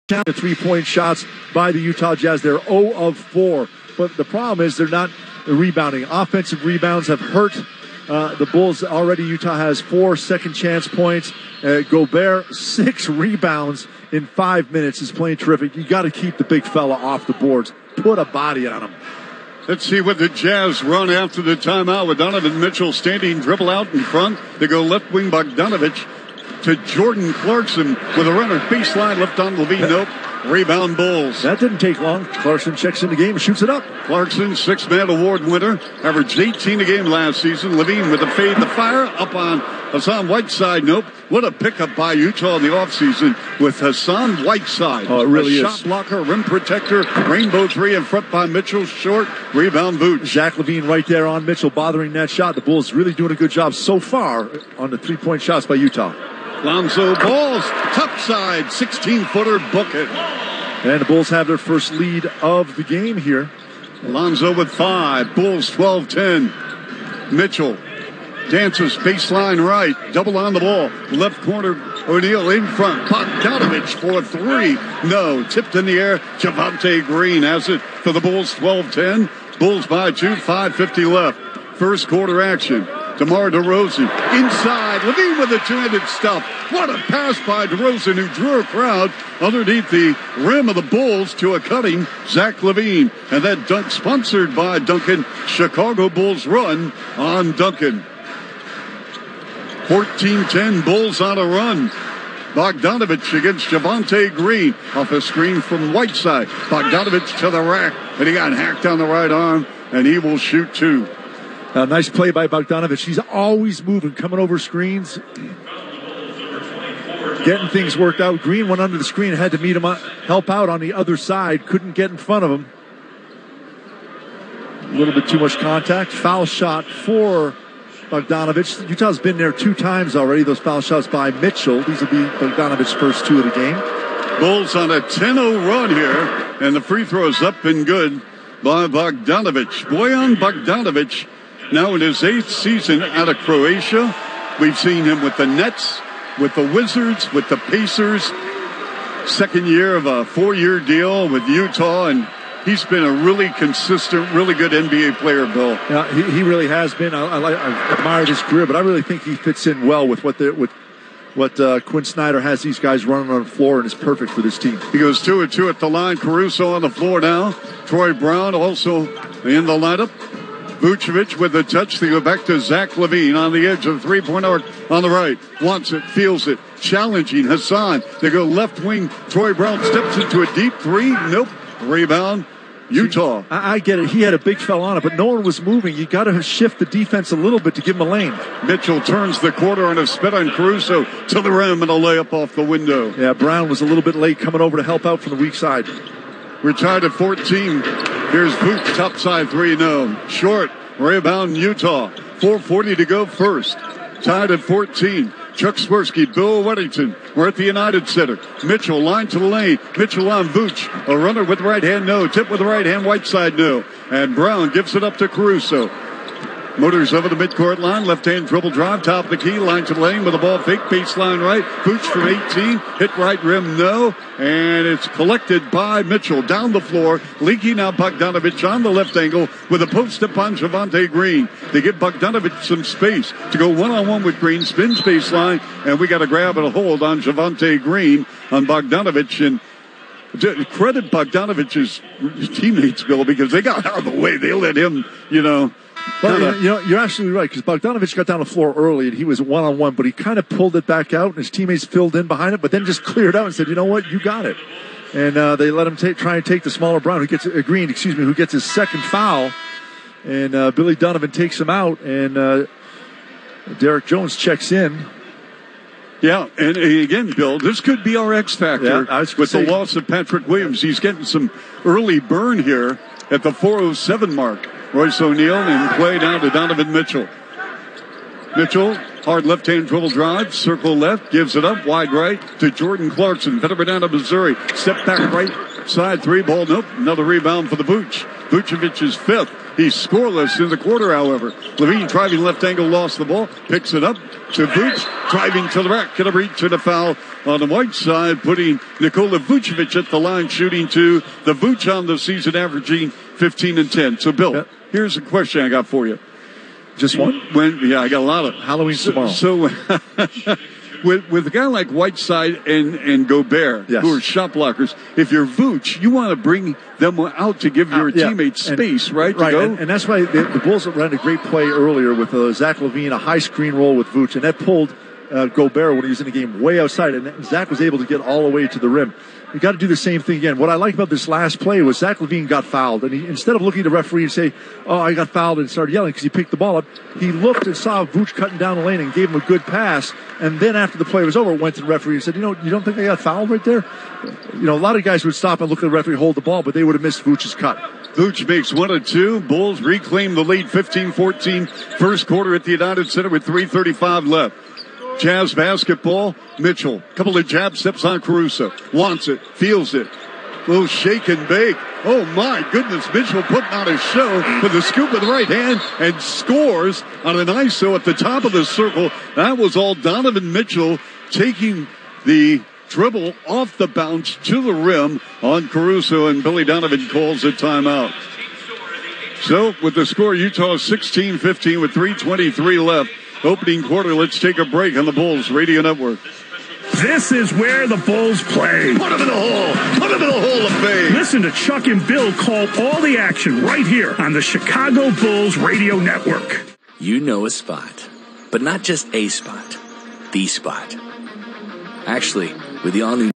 The three-point shots by the Utah Jazz. They're 0 of 4. But the problem is they're not rebounding. Offensive rebounds have hurt the Bulls already. Utah has 4 second chance points. Gobert, 6 rebounds in 5 minutes, is playing terrific. You got to keep the big fella off the boards. Put a body on him. Let's see what the Jazz run after the timeout with Donovan Mitchell standing dribble out in front. They go left wing Bogdanovich to Jordan Clarkson with a runner. Baseline left on Levine. Nope. Rebound Bulls. That didn't take long. Clarkson checks in the game and shoots it up. Clarkson, 6-man award winner. Averaged 18 a game last season. Levine with a fade. The fire up on Hassan Whiteside. Nope. What a pickup by Utah in the offseason with Hassan Whiteside. Oh, it really is. Shot blocker, rim protector, rainbow three in front by Mitchell. Short, rebound boot. Zach LaVine right there on Mitchell bothering that shot. The Bulls really doing a good job so far on the three-point shots by Utah. Lonzo Balls, top side, 16-footer, book it. And the Bulls have their first lead of the game here. Lonzo with 5, Bulls 12-10. Mitchell dances baseline right, double on the ball, left corner, O'Neal in front, Bogdanovich for 3, no, tipped in the air, Javonte Green has it for the Bulls, 12-10. Bulls by 2, 5:50 left. First quarter action. DeMar DeRozan inside. Levine with a two-handed stuff. What a pass by DeRozan, who drew a crowd underneath the rim of the Bulls to a cutting Zach LaVine. And that dunk sponsored by Duncan. Chicago Bulls run on Duncan. 14-10 Bulls on a run. Bogdanovich against Javonte Green off a screen from Whiteside. Bogdanovich to the rack, and he got hacked on the right arm, and he will shoot 2. Nice play by Bogdanovich. He's always moving, coming over screens, getting things worked out. Green went under the screen, had to meet him, help out on the other side. Couldn't get in front of him. A little bit too much contact. Foul shot for Bogdanovich. Utah's been there 2 times already. Those foul shots by Mitchell. These will be Bogdanovich's first 2 of the game. Bulls on a 10-0 run here, and the free throw's up and good by Bogdanovich. Bojan Bogdanovich, now in his 8th season out of Croatia. We've seen him with the Nets, with the Wizards, with the Pacers. Second year of a 4-year deal with Utah, and he's been a really consistent, really good NBA player, Bill. Yeah, he really has been. I admired his career, but I really think he fits in well with what Quinn Snyder has these guys running on the floor, and is perfect for this team. He goes 2 and 2 at the line. Caruso on the floor now. Troy Brown also in the lineup. Vucevic with the touch. They go back to Zach LaVine on the edge of the three-point arc on the right. Wants it, feels it, challenging Hassan. They go left wing. Troy Brown steps into a deep 3. Nope. Rebound. Utah. I get it. He had a big fell on it, but no one was moving. You got to shift the defense a little bit to give him a lane. Mitchell turns the corner on a spit on Caruso to the rim and a layup off the window. Yeah, Brown was a little bit late coming over to help out from the weak side. We're tied at 14. Here's Vooch, top side 3, no. Short. Rebound Utah. 4:40 to go first. Tied at 14. Chuck Swirsky, Bill Weddington. We're at the United Center. Mitchell, line to the lane. Mitchell on Vooch. A runner with the right hand, no. Tip with the right hand, Whiteside, no. And Brown gives it up to Caruso. Motors over the midcourt line. Left-hand dribble drive. Top of the key. Line to the lane with a ball fake. Baseline right. Vooch from 18. Hit right rim, no. And it's collected by Mitchell. Down the floor. Leaking out Bogdanovich on the left angle with a post up on Javonte Green. They give Bogdanovich some space to go one-on-one with Green. Spins baseline. And we got a grab and a hold on Javonte Green on Bogdanovich. And credit Bogdanovich's teammates, Bill, because they got out of the way. They let him, Well, you're absolutely right, because Bogdanovich got down the floor early and he was one-on-one, but he kind of pulled it back out and his teammates filled in behind it, but then just cleared out and said, you know what, you got it. And they let him try and take the smaller Brown, who gets his second foul. And Billy Donovan takes him out, and Derek Jones checks in. Yeah, and again, Bill, this could be our X factor with the loss of Patrick Williams. He's getting some early burn here at the 4:07 mark. Royce O'Neal in play down to Donovan Mitchell. Mitchell, hard left-hand dribble drive, circle left, gives it up, wide right to Jordan Clarkson, veteran out of Missouri. Step back right side, 3 ball, nope, another rebound for the Vooch. Vucevic is 5th. He's scoreless in the quarter, however. Levine driving left angle, lost the ball, picks it up to Vooch, driving to the rack, gonna reach and a foul on the White side, putting Nikola Vucevic at the line, shooting to the Vuce on the season, averaging 15 and 10. So, Bill, here's a question I got for you. Just one? I got a lot of Halloween's tomorrow. So with a guy like Whiteside and Gobert, who are shot blockers, if you're Vooch, you want to bring them out to give your teammates space, right? Right, and that's why the Bulls ran a great play earlier with Zach LaVine, a high screen roll with Vooch, and that pulled Gobert when he was in the game way outside, and Zach was able to get all the way to the rim. You got to do the same thing again. What I like about this last play was Zach LaVine got fouled, and instead of looking at the referee and say, "Oh, I got fouled," and started yelling because he picked the ball up, he looked and saw Vooch cutting down the lane and gave him a good pass. And then after the play was over, went to the referee and said, "You don't think I got fouled right there?" A lot of guys would stop and look at the referee hold the ball, but they would have missed Vooch's cut. Vooch makes 1 of 2. Bulls reclaim the lead 15-14 first quarter at the United Center with 3:35 left. Jazz basketball, Mitchell. Couple of jab steps on Caruso. Wants it, feels it. Little shake and bake. Oh my goodness, Mitchell putting on a show with a scoop with the right hand and scores on an ISO at the top of the circle. That was all Donovan Mitchell taking the dribble off the bounce to the rim on Caruso, and Billy Donovan calls a timeout. So with the score, Utah 16-15 with 3:23 left. Opening quarter, let's take a break on the Bulls Radio Network. This is where the Bulls play. Put him in the hole. Put him in the Hall of Fame. Listen to Chuck and Bill call all the action right here on the Chicago Bulls Radio Network. You know a spot, but not just a spot, the spot. Actually, with the all-new